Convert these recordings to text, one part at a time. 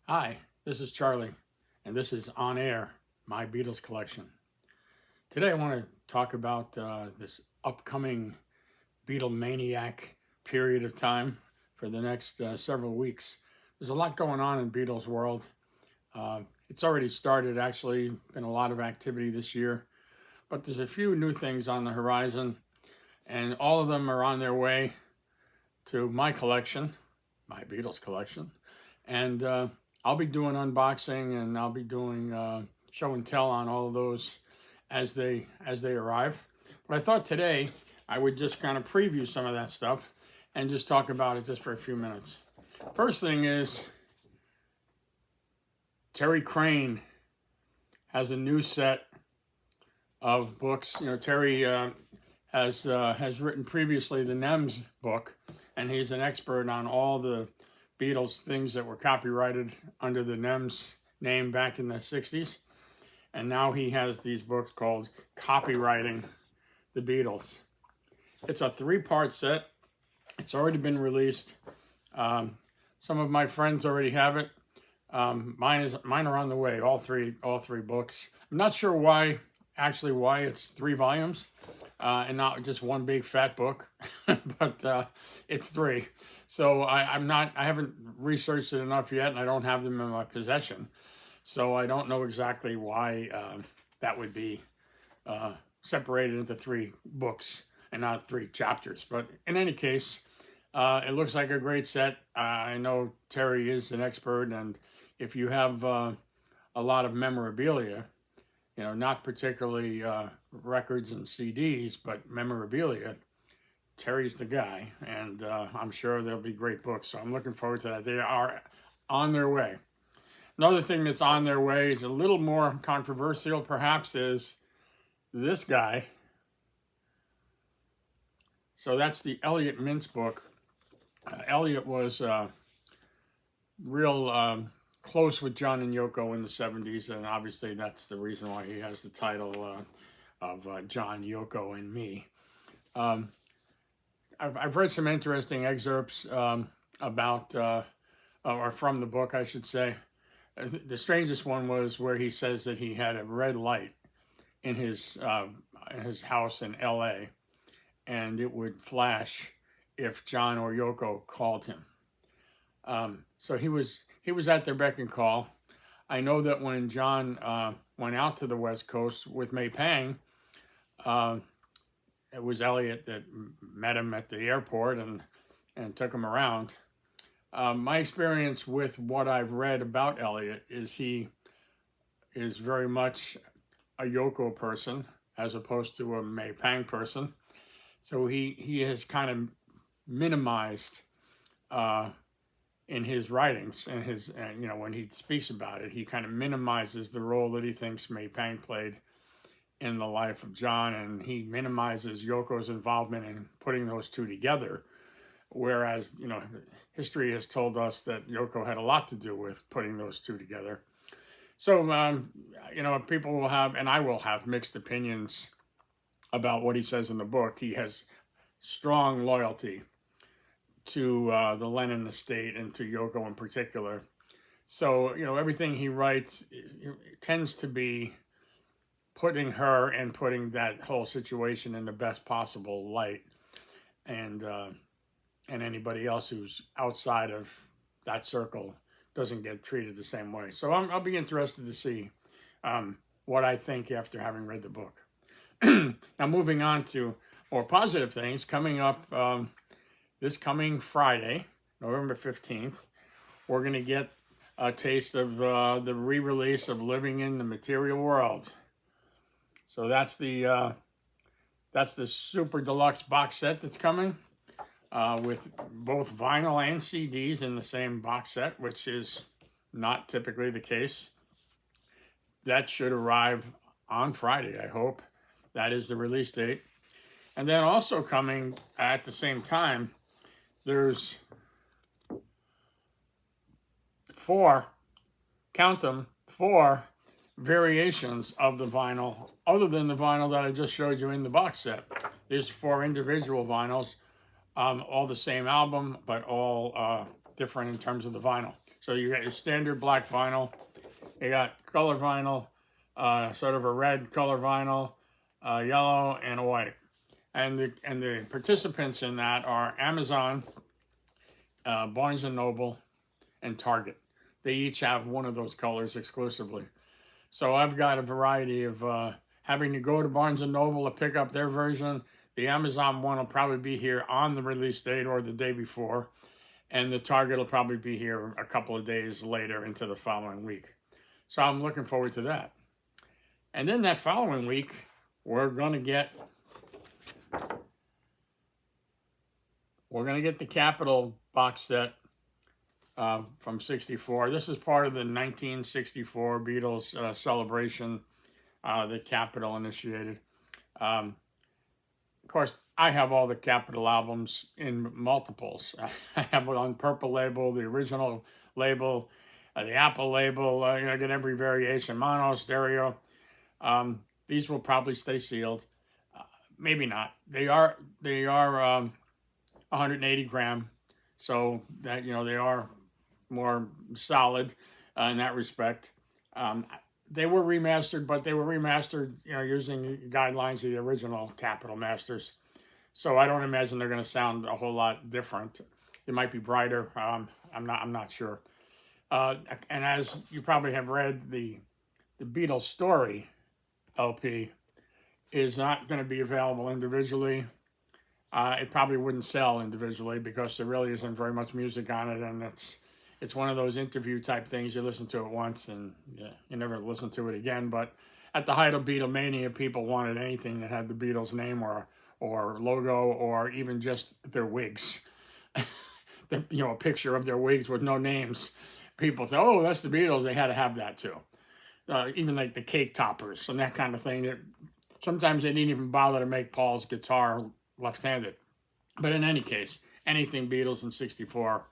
Hi, this is Charlie, and this is On Air, my Beatles collection. Today I want to talk about this upcoming Beatlemaniac period of time for the next several weeks. There's a lot going on in Beatles world. It's already started, actually, been a lot of activity this year, but there's a few new things on the horizon, and all of them are on their way to my collection, my Beatles collection, and I'll be doing unboxing and I'll be doing show and tell on all of those as they arrive. But I thought today I would just kind of preview some of that stuff and just talk about it just for a few minutes. First thing is Terry Crane has a new set of books. You know, Terry has written previously the NEMS book, and he's an expert on all the Beatles things that were copyrighted under the NEMS name back in the 60s. And now he has these books called Copywriting the Beatles. It's a 3-part set. It's already been released. Some of my friends already have it. Mine are on the way, all three books. I'm not sure why it's 3 volumes and not just one big fat book, but it's 3. So I haven't researched it enough yet, and I don't have them in my possession. So I don't know exactly why that would be separated into 3 books and not 3 chapters. But in any case, it looks like a great set. I know Terry is an expert, and if you have a lot of memorabilia, you know, not particularly records and CDs, but memorabilia, Terry's the guy, and I'm sure there'll be great books. So I'm looking forward to that. They are on their way. Another thing that's on their way is a little more controversial, perhaps, is this guy. So that's the Elliot Mintz book. Elliot was real close with John and Yoko in the 70s, and obviously that's the reason why he has the title of John, Yoko, and Me. I've read some interesting excerpts about, or from the book, I should say. The strangest one was where he says that he had a red light in his house in L.A., and it would flash if John or Yoko called him. So he was at their beck and call. I know that when John went out to the West Coast with May Pang, it was Elliot that met him at the airport and took him around. My experience with what I've read about Elliot is he is very much a Yoko person as opposed to a May Pang person. So he has kind of minimized in his writings and you know, when he speaks about it, he kind of minimizes the role that he thinks May Pang played in the life of John, and he minimizes Yoko's involvement in putting those two together. Whereas, you know, history has told us that Yoko had a lot to do with putting those two together. So, you know, people will have, and I will have, mixed opinions about what he says in the book. He has strong loyalty to the Lennon estate and to Yoko in particular. So, you know, everything he writes tends to be putting her and putting that whole situation in the best possible light, and anybody else who's outside of that circle doesn't get treated the same way. So I'll be interested to see what I think after having read the book. Now, moving on to more positive things, coming up this coming Friday, November 15th, we're going to get a taste of the re-release of Living in the Material World. So that's the super deluxe box set that's coming with both vinyl and CDs in the same box set, which is not typically the case. That should arrive on Friday, I hope. That is the release date. And then also coming at the same time, there's 4, count them, 4 variations of the vinyl, other than the vinyl that I just showed you in the box set. There's 4 individual vinyls, all the same album, but all different in terms of the vinyl. So you got your standard black vinyl, you got color vinyl, sort of a red color vinyl, yellow, and a white. And the participants in that are Amazon, Barnes and Noble, and Target. They each have one of those colors exclusively. So I've got a variety of having to go to Barnes and Noble to pick up their version. The Amazon one will probably be here on the release date or the day before, and the Target will probably be here a couple of days later into the following week. So I'm looking forward to that. And then that following week, we're gonna get the Capitol box set from '64. This is part of the 1964 Beatles celebration that Capitol initiated. Of course, I have all the Capitol albums in multiples. I have it on purple label, the original label, the Apple label. I get every variation, mono, stereo. These will probably stay sealed. Maybe not. They are 180 gram, so that they are more solid in that respect. They were remastered, but they were remastered, using guidelines of the original Capitol masters. So I don't imagine they're going to sound a whole lot different. They might be brighter. I'm not sure. And as you probably have read, the Beatles Story LP is not going to be available individually. It probably wouldn't sell individually because there really isn't very much music on it, and it's one of those interview type things. You listen to it once and you never listen to it again. But at the height of Beatlemania, people wanted anything that had the Beatles name or logo or even just their wigs. A picture of their wigs with no names. People say, "Oh, that's the Beatles." They had to have that too. Even like the cake toppers and that kind of thing. Sometimes they didn't even bother to make Paul's guitar left-handed. But in any case, anything Beatles in '64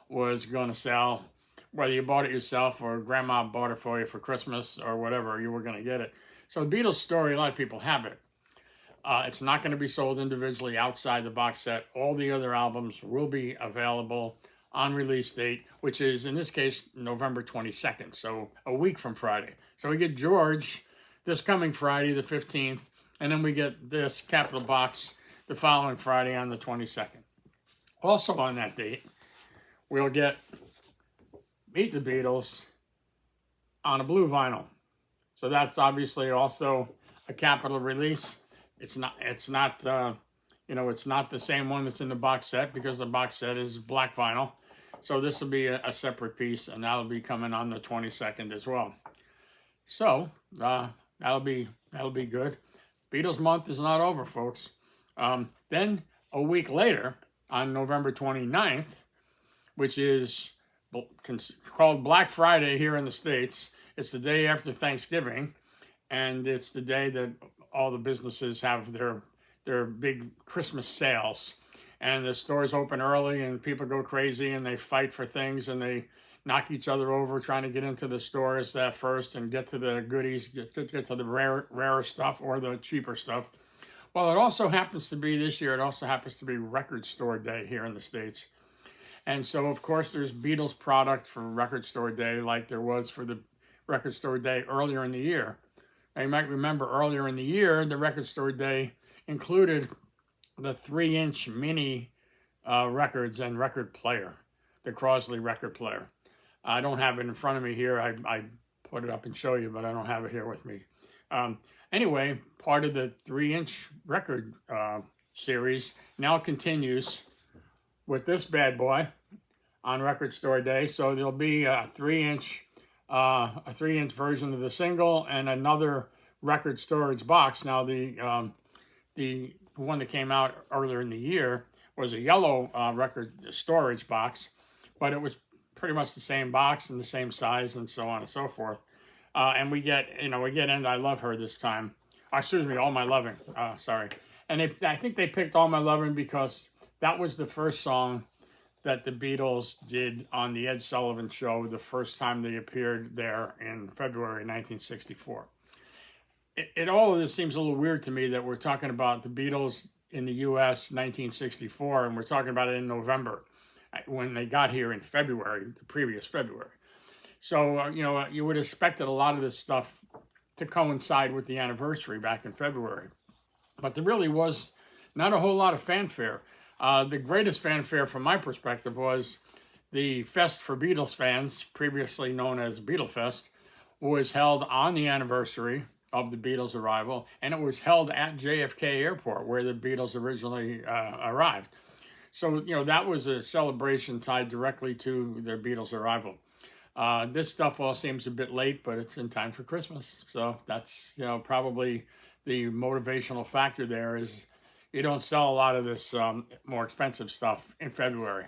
was going to sell, whether you bought it yourself or grandma bought it for you for Christmas or whatever, you were going to get it. So the Beatles Story, a lot of people have it. It's not going to be sold individually outside the box set. All the other albums will be available on release date, which is, in this case, November 22nd, so a week from Friday. So we get George this coming Friday, the 15th, and then we get this Capitol box the following Friday on the 22nd. Also on that date, we'll get Meet the Beatles on a blue vinyl. So that's obviously also a Capitol release. It's not the same one that's in the box set because the box set is black vinyl. So this will be a separate piece, and that'll be coming on the 22nd as well. So that'll be good. Beatles month is not over, folks. Then a week later, on November 29th, which is called Black Friday here in the States. It's the day after Thanksgiving, and it's the day that all the businesses have their big Christmas sales. And the stores open early, and people go crazy, and they fight for things, and they knock each other over trying to get into the stores first and get to the goodies, get to the rarer stuff or the cheaper stuff. Well, it also happens to be this year, it also happens to be Record Store Day here in the States. And so, of course, there's Beatles product for Record Store Day like there was for the Record Store Day earlier in the year. Now, you might remember earlier in the year, the Record Store Day included the 3-inch mini records and record player, the Crosley record player. I don't have it in front of me here. I put it up and show you, but I don't have it here with me. Anyway, part of the 3-inch record series now continues with this bad boy on Record Store Day. So there'll be a 3-inch version of the single and another record storage box. Now the one that came out earlier in the year was a yellow record storage box, but it was pretty much the same box and the same size and so on and so forth. And we get And I Love Her this time. Excuse me, All My Loving. Sorry. And I think they picked All My Loving because that was the first song that the Beatles did on the Ed Sullivan Show the first time they appeared there in February 1964. All of this seems a little weird to me that we're talking about the Beatles in the U.S. 1964 and we're talking about it in November. when they got here in February, the previous February. So, you would have expected a lot of this stuff to coincide with the anniversary back in February. But there really was not a whole lot of fanfare. The greatest fanfare from my perspective was the Fest for Beatles fans, previously known as Beatle Fest, was held on the anniversary of the Beatles' arrival, and it was held at JFK Airport, where the Beatles originally arrived. So, that was a celebration tied directly to their Beatles' arrival. This stuff all seems a bit late, but it's in time for Christmas. So that's, probably the motivational factor there is you don't sell a lot of this more expensive stuff in February.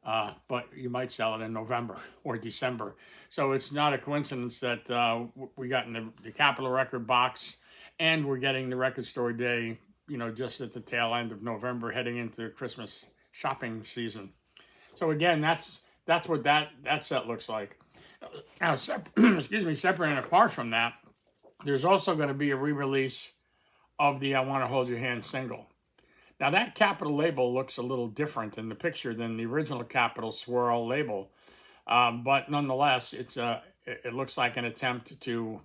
But you might sell it in November or December. So it's not a coincidence that we got in the Capitol Record box and we're getting the Record Store Day, just at the tail end of November, heading into Christmas shopping season. So again, that's what that set looks like. Now, separate and apart from that, there's also going to be a re-release of the I Want to Hold Your Hand single. Now, that Capitol label looks a little different in the picture than the original Capitol Swirl label. But nonetheless, it looks like an attempt to,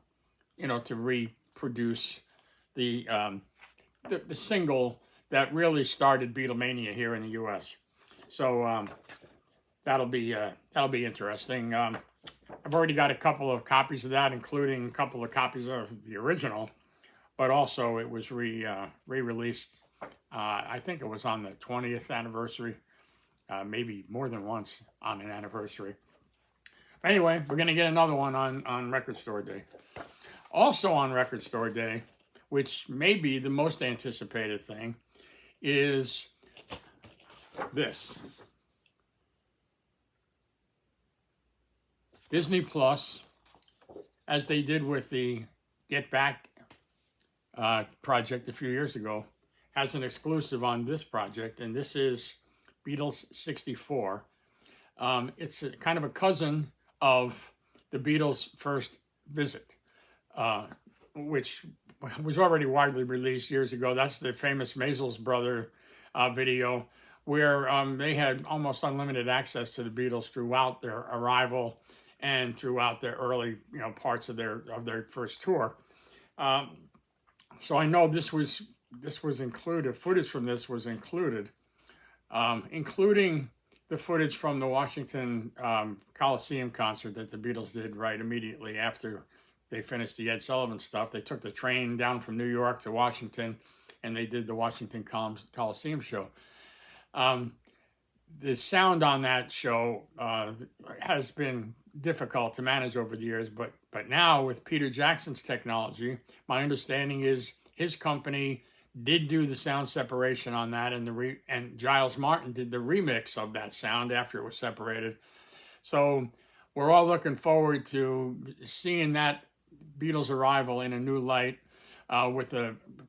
to reproduce the single that really started Beatlemania here in the U.S. So that'll be interesting. I've already got a couple of copies of that, including a couple of copies of the original, but also it was re-released. I think it was on the 20th anniversary, maybe more than once on an anniversary. But anyway, we're going to get another one on Record Store Day. Also on Record Store Day, which may be the most anticipated thing, is this. Disney Plus, as they did with the Get Back project a few years ago, has an exclusive on this project, and this is Beatles 64. It's kind of a cousin of the Beatles' first visit, which was already widely released years ago. That's the famous Maisels brother video, where they had almost unlimited access to the Beatles throughout their arrival and throughout their early, parts of their first tour. So I know this was included. Footage from this was included, including the footage from the Washington Coliseum concert that the Beatles did right immediately after they finished the Ed Sullivan stuff. They took the train down from New York to Washington, and they did the Washington Coliseum show. The sound on that show has been difficult to manage over the years, but now with Peter Jackson's technology, my understanding is his company did do the sound separation on that, and Giles Martin did the remix of that sound after it was separated. So we're all looking forward to seeing that Beatles' arrival in a new light, with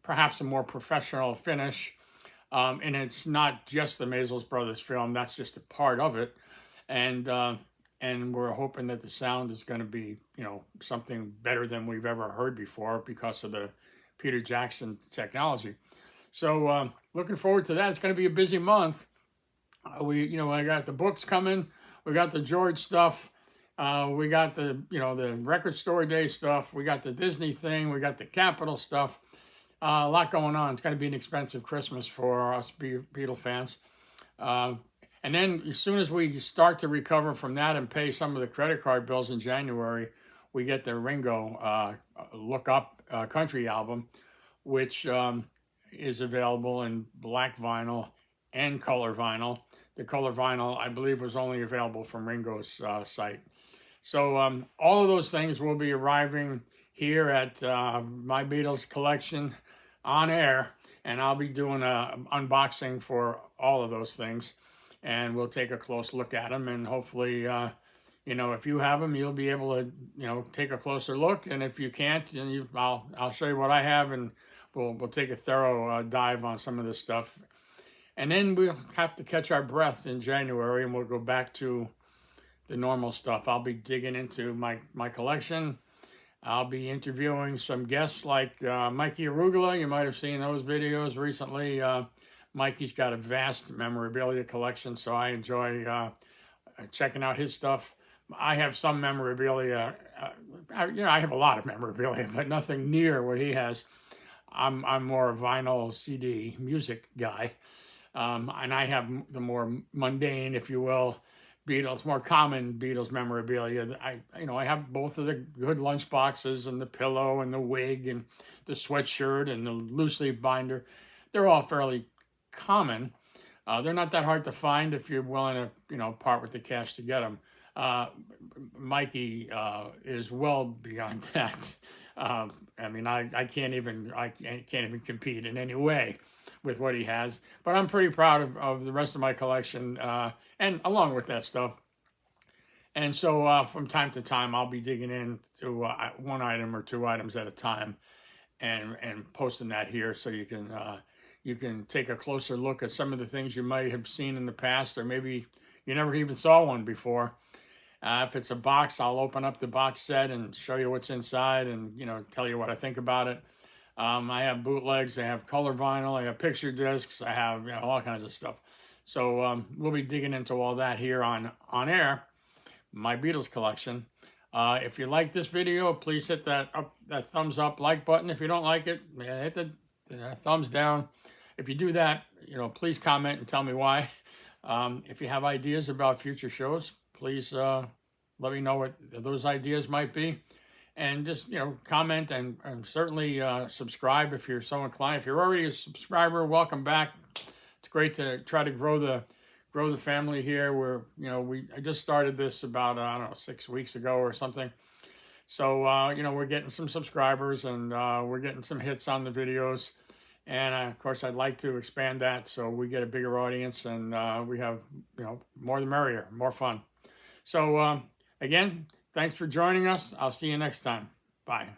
perhaps a more professional finish. And it's not just the Maisels brothers film; that's just a part of it. And we're hoping that the sound is going to be, something better than we've ever heard before because of the Peter Jackson technology. So looking forward to that. It's going to be a busy month. I got the books coming. We got the George stuff. We got the Record Store Day stuff. We got the Disney thing. We got the Capitol stuff. A lot going on. It's going to be an expensive Christmas for us Beatle fans. And then as soon as we start to recover from that and pay some of the credit card bills in January, we get the Ringo Look Up country album, which is available in black vinyl and color vinyl. The color vinyl, I believe, was only available from Ringo's site. So all of those things will be arriving here at My Beatles Collection on air, and I'll be doing an unboxing for all of those things, and we'll take a close look at them, and hopefully, if you have them, you'll be able to, take a closer look, and if you can't, then I'll show you what I have, and we'll take a thorough dive on some of this stuff, and then we'll have to catch our breath in January, and we'll go back to the normal stuff. I'll be digging into my collection. I'll be interviewing some guests like Mikey Arugula. You might have seen those videos recently. Mikey's got a vast memorabilia collection, so I enjoy checking out his stuff. I have some memorabilia. I have a lot of memorabilia, but nothing near what he has. I'm more a vinyl CD music guy, and I have the more mundane, if you will, Beatles, more common Beatles memorabilia. I have both of the good lunch boxes and the pillow and the wig and the sweatshirt and the loose leaf binder. They're all fairly common. They're not that hard to find if you're willing to, part with the cash to get them. Mikey is well beyond that. I can't even compete in any way with what he has. But I'm pretty proud of the rest of my collection, and along with that stuff. And so from time to time, I'll be digging into one item or two items at a time, and posting that here so you can take a closer look at some of the things you might have seen in the past, or maybe you never even saw one before. If it's a box, I'll open up the box set and show you what's inside, and tell you what I think about it. I have bootlegs, I have color vinyl, I have picture discs, I have all kinds of stuff. So we'll be digging into all that here on air, my Beatles collection. If you like this video, please hit that thumbs up like button. If you don't like it, hit the thumbs down. If you do that, please comment and tell me why. If you have ideas about future shows, please let me know what those ideas might be. And just, comment and certainly subscribe if you're so inclined. If you're already a subscriber, welcome back. It's great to try to grow the family here. I just started this about, 6 weeks ago or something. So, we're getting some subscribers, and we're getting some hits on the videos. And of course, I'd like to expand that so we get a bigger audience, and we have, more the merrier, more fun. So again, thanks for joining us. I'll see you next time. Bye.